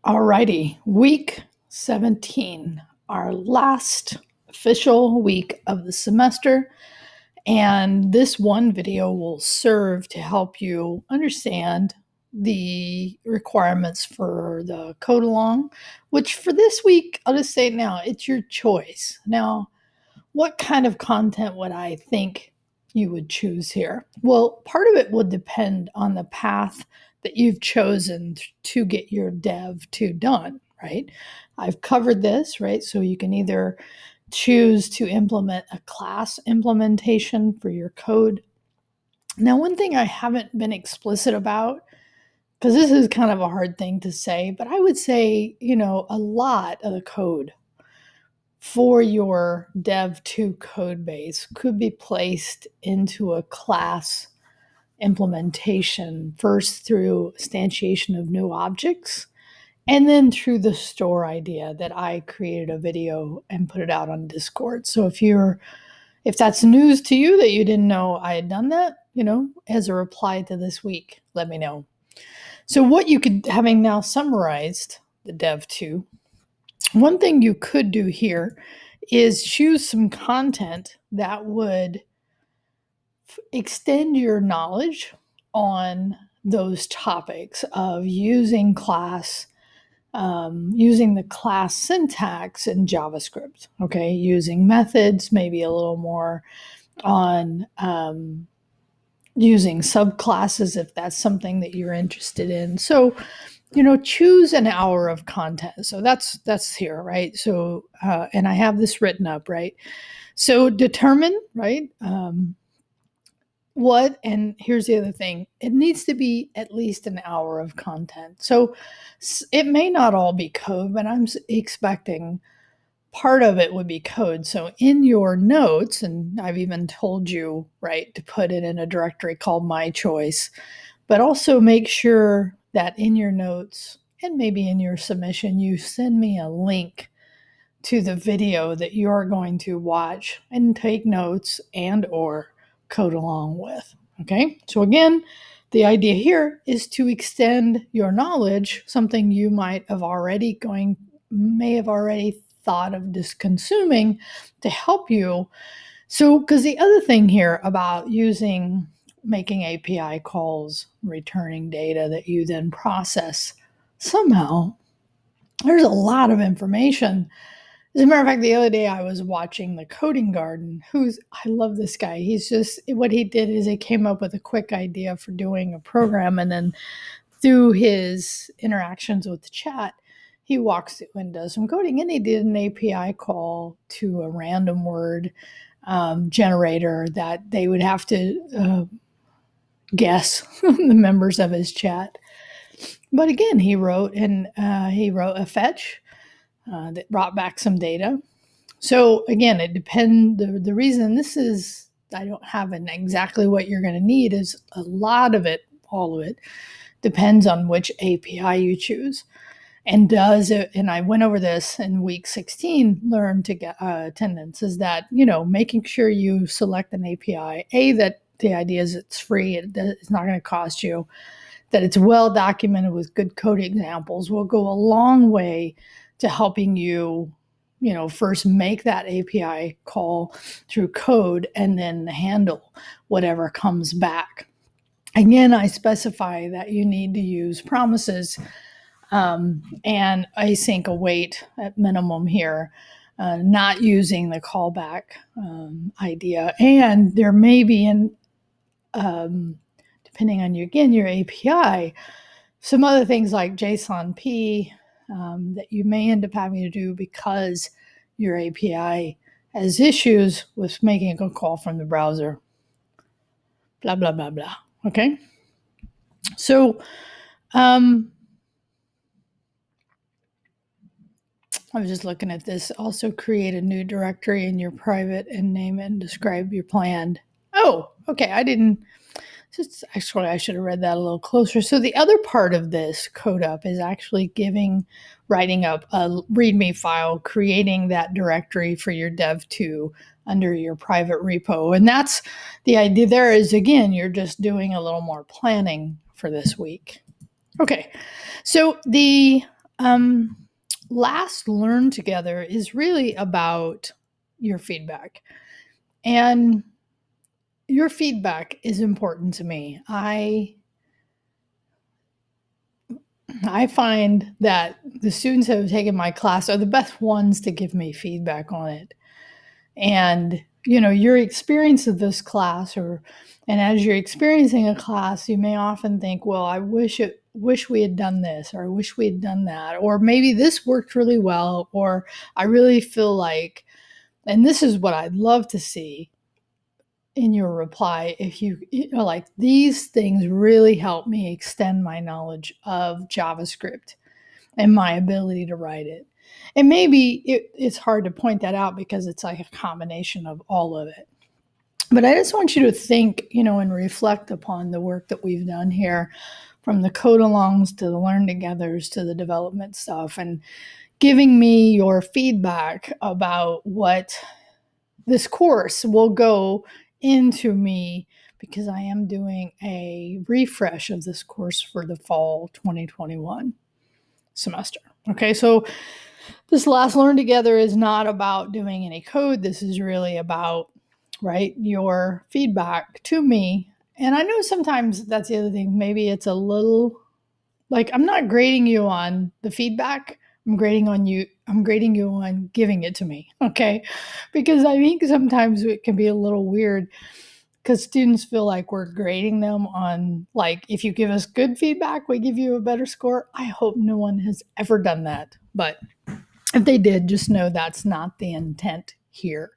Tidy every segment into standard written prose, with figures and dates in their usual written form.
Alrighty, week 17, our last official week of the semester. And this one video will serve to help you understand the requirements for the code along, which for this week, I'll just say now, it's your choice. Now, what kind of content would I think you would choose here? Well, part of it will depend on the path that you've chosen to get your dev 2 done, right? I've covered this, right? So you can either choose to implement a class implementation for your code. Now, one thing I haven't been explicit about, because this is kind of a hard thing to say, but I would say, a lot of the code for your dev 2 code base could be placed into a class implementation, first through instantiation of new objects, and then through the store idea that I created a video and put it out on Discord. So if that's news to you that you didn't know I had done that, as a reply to this week, let me know. So what you could, having now summarized the dev 2, one thing you could do here is choose some content that would extend your knowledge on those topics of using class, using the class syntax in JavaScript, okay? Using methods, maybe a little more on using subclasses if that's something that you're interested in. So, choose an hour of content. So that's here, right? So, and I have this written up, right? So determine, right? And here's the other thing, it needs to be at least an hour of content. So it may not all be code, but I'm expecting part of it would be code. So in your notes, and I've even told you, right, to put it in a directory called My Choice, but also make sure that in your notes and maybe in your submission, you send me a link to the video that you're going to watch and take notes and or code along with. Okay, so again, the idea here is to extend your knowledge, something you may have already thought of just consuming, to help you. So, because the other thing here about making API calls, returning data that you then process, somehow there's a lot of information. As a matter of fact, the other day I was watching the Coding Garden, I love this guy. What he did is he came up with a quick idea for doing a program, and then through his interactions with the chat, he walks through and does some coding, and he did an API call to a random word generator that they would have to guess, the members of his chat. But again, he wrote a fetch that brought back some data. So again, it depends. The reason this is, I don't have exactly what you're going to need, is a lot of it, all of it, depends on which API you choose. And I went over this in week 16, learn to get attendance, is that, making sure you select an API, that the idea is it's free, it's not going to cost you, that it's well documented with good code examples, will go a long way to helping you, first make that API call through code and then handle whatever comes back. Again, I specify that you need to use promises and async await at minimum here, not using the callback idea. And there may be, depending on your API, some other things like JSON-P that you may end up having to do because your API has issues with making a call from the browser. Blah, blah, blah, blah. Okay? So, I was just looking at this. Also create a new directory in your private and name it and describe your plan. Oh, okay. Actually, I should have read that a little closer. So the other part of this code up is actually writing up a README file, creating that directory for your dev 2 under your private repo. And that's the idea there is, again, you're just doing a little more planning for this week. Okay, so the Um, Last Learn Together is really about your feedback. And your feedback is important to me. I find that the students who have taken my class are the best ones to give me feedback on it. And your experience of this class, and as you're experiencing a class, you may often think, well, I wish we had done this, or I wish we had done that, or maybe this worked really well, or I really feel like, and this is what I'd love to see in your reply, if like, these things really help me extend my knowledge of JavaScript and my ability to write it. And maybe it's hard to point that out because it's like a combination of all of it. But I just want you to think, and reflect upon the work that we've done here, from the code alongs to the learn togethers to the development stuff, and giving me your feedback about what this course will go into me, because I am doing a refresh of this course for the fall 2021 semester. Okay, so this last Learn Together is not about doing any code. This is really about, right, your feedback to me. And I know sometimes that's the other thing. Maybe it's a little like, I'm not grading you on the feedback. I'm grading you on giving it to me. Okay. Because I think sometimes it can be a little weird because students feel like we're grading them on, like, if you give us good feedback, we give you a better score. I hope no one has ever done that. But if they did, just know that's not the intent here.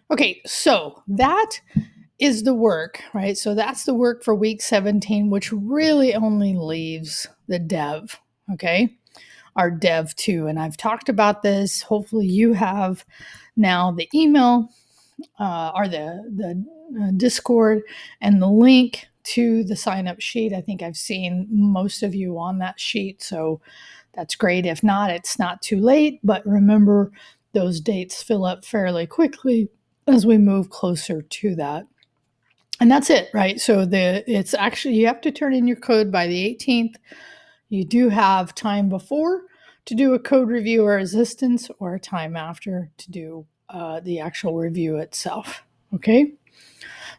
Okay, so that is the work, right? So that's the work for week 17, which really only leaves the dev, okay? Our dev 2. And I've talked about this. Hopefully you have now the email or the Discord and the link to the sign up sheet. I think I've seen most of you on that sheet, so that's great. If not, it's not too late, but remember, those dates fill up fairly quickly as we move closer to that. And that's it, right? So it's actually, you have to turn in your code by the 18th. You do have time before to do a code review or resistance, or a time after to do the actual review itself. Okay.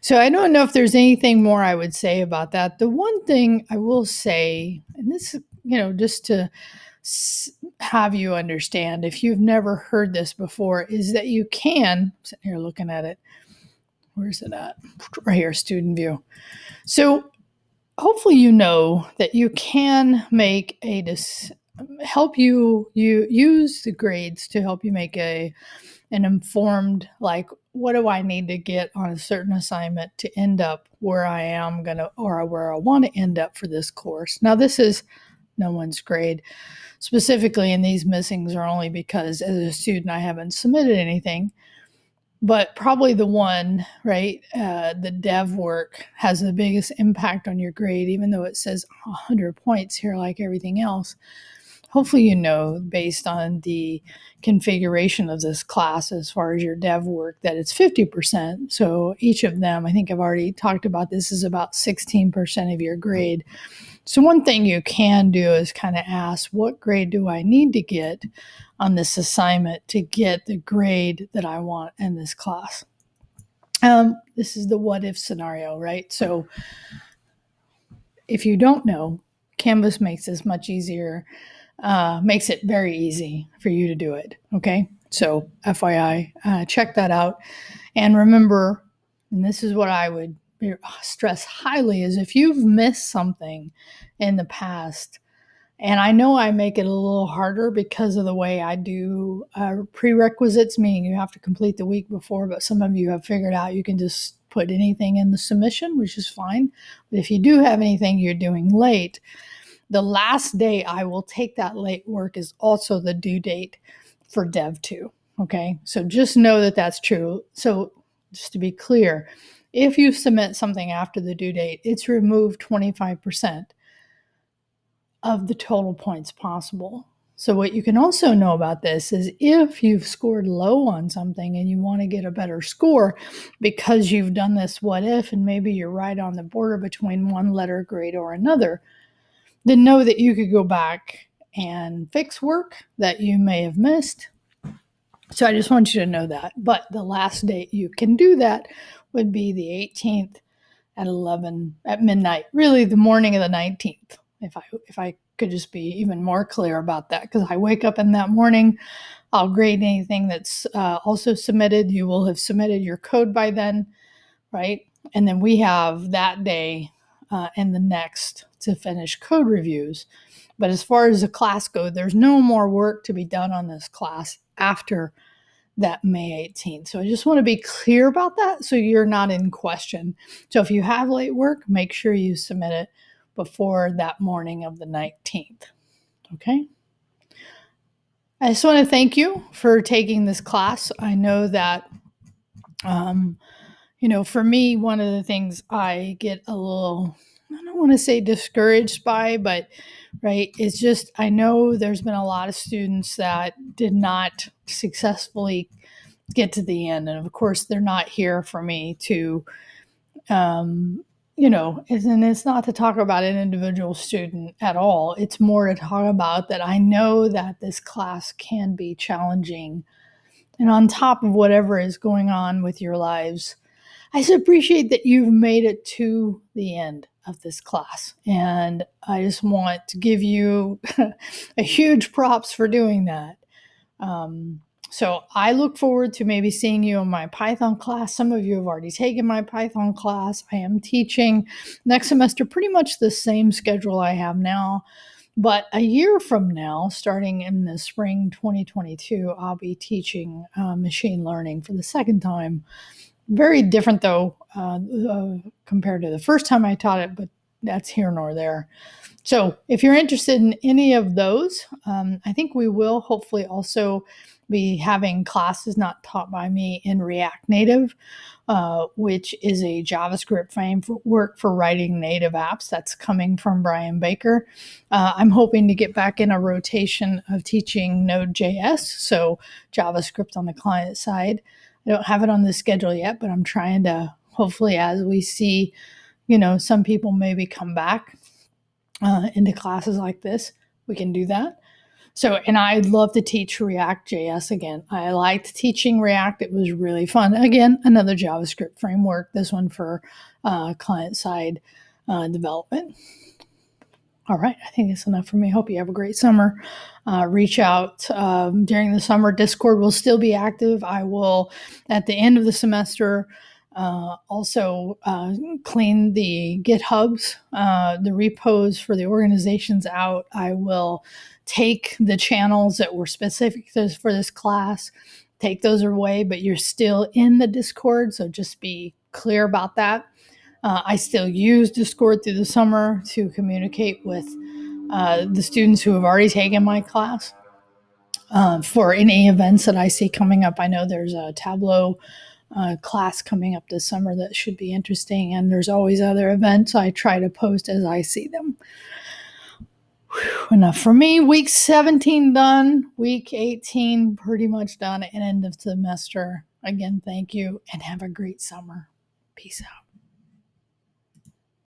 So I don't know if there's anything more I would say about that. The one thing I will say, and this, just to have you understand, if you've never heard this before, is that you can, I'm sitting here looking at it. Where's it at? Right here, student view. So hopefully you know that you can make help you use the grades to help you make an informed, like, what do I need to get on a certain assignment to end up where I am gonna, or where I want to end up for this course. Now, this is no one's grade specifically, and these missings are only because as a student I haven't submitted anything. But probably the one, right, the dev work has the biggest impact on your grade, even though it says 100 points here like everything else. Hopefully you know, based on the configuration of this class as far as your dev work, that it's 50%. So each of them, I think I've already talked about this, is about 16% of your grade. So one thing you can do is kind of ask, what grade do I need to get on this assignment to get the grade that I want in this class? This is the what if scenario, right? So if you don't know, Canvas makes this much easier, makes it very easy for you to do it. Okay. So FYI, check that out. And remember, and this is what I would stress highly, is if you've missed something in the past, and I know I make it a little harder because of the way I do prerequisites, meaning you have to complete the week before, but some of you have figured out you can just put anything in the submission, which is fine. But if you do have anything you're doing late, the last day I will take that late work is also the due date for Dev 2. Okay, so just know that that's true. So just to be clear, if you submit something after the due date, it's removed 25% of the total points possible. So what you can also know about this is if you've scored low on something and you want to get a better score because you've done this what if, and maybe you're right on the border between one letter grade or another, then know that you could go back and fix work that you may have missed. So I just want you to know that. But the last date you can do that would be the 18th at midnight, really the morning of the 19th. If I could just be even more clear about that, because I wake up in that morning, I'll grade anything that's also submitted. You will have submitted your code by then, right? And then we have that day and the next to finish code reviews. But as far as the class goes, there's no more work to be done on this class after that May 18th. So I just want to be clear about that so you're not in question. So if you have late work, make sure you submit it before that morning of the 19th. Okay? I just want to thank you for taking this class. I know that, for me, one of the things I get a little, I don't want to say discouraged by, but right, it's just, I know there's been a lot of students that did not successfully get to the end. And of course, they're not here for me to, and it's not to talk about an individual student at all. It's more to talk about that I know that this class can be challenging. And on top of whatever is going on with your lives, I just appreciate that you've made it to the end of this class. And I just want to give you a huge props for doing that. So I look forward to maybe seeing you in my Python class. Some of you have already taken my Python class. I am teaching next semester pretty much the same schedule I have now. But a year from now, starting in the spring 2022, I'll be teaching machine learning for the second time. Very different, though, compared to the first time I taught it, but that's here nor there. So if you're interested in any of those, I think we will hopefully also be having classes not taught by me in React Native, which is a JavaScript framework for writing native apps. That's coming from Brian Baker. I'm hoping to get back in a rotation of teaching Node.js, so JavaScript on the client side. I don't have it on the schedule yet, but I'm trying to, hopefully, as we see, some people maybe come back into classes like this, we can do that. So, and I'd love to teach React.js again. I liked teaching React. It was really fun. Again, another JavaScript framework, this one for client-side development. All right, I think that's enough for me. Hope you have a great summer. Reach out during the summer. Discord will still be active. I will, at the end of the semester, also clean the GitHubs, the repos for the organizations out. I will take the channels that were specific for this class, take those away, but you're still in the Discord, so just be clear about that. I still use Discord through the summer to communicate with the students who have already taken my class. For any events that I see coming up, I know there's a Tableau class coming up this summer that should be interesting, and there's always other events I try to post as I see them. Whew, enough for me. Week 17 done, week 18 pretty much done, and end of semester. Again, thank you, and have a great summer. Peace out.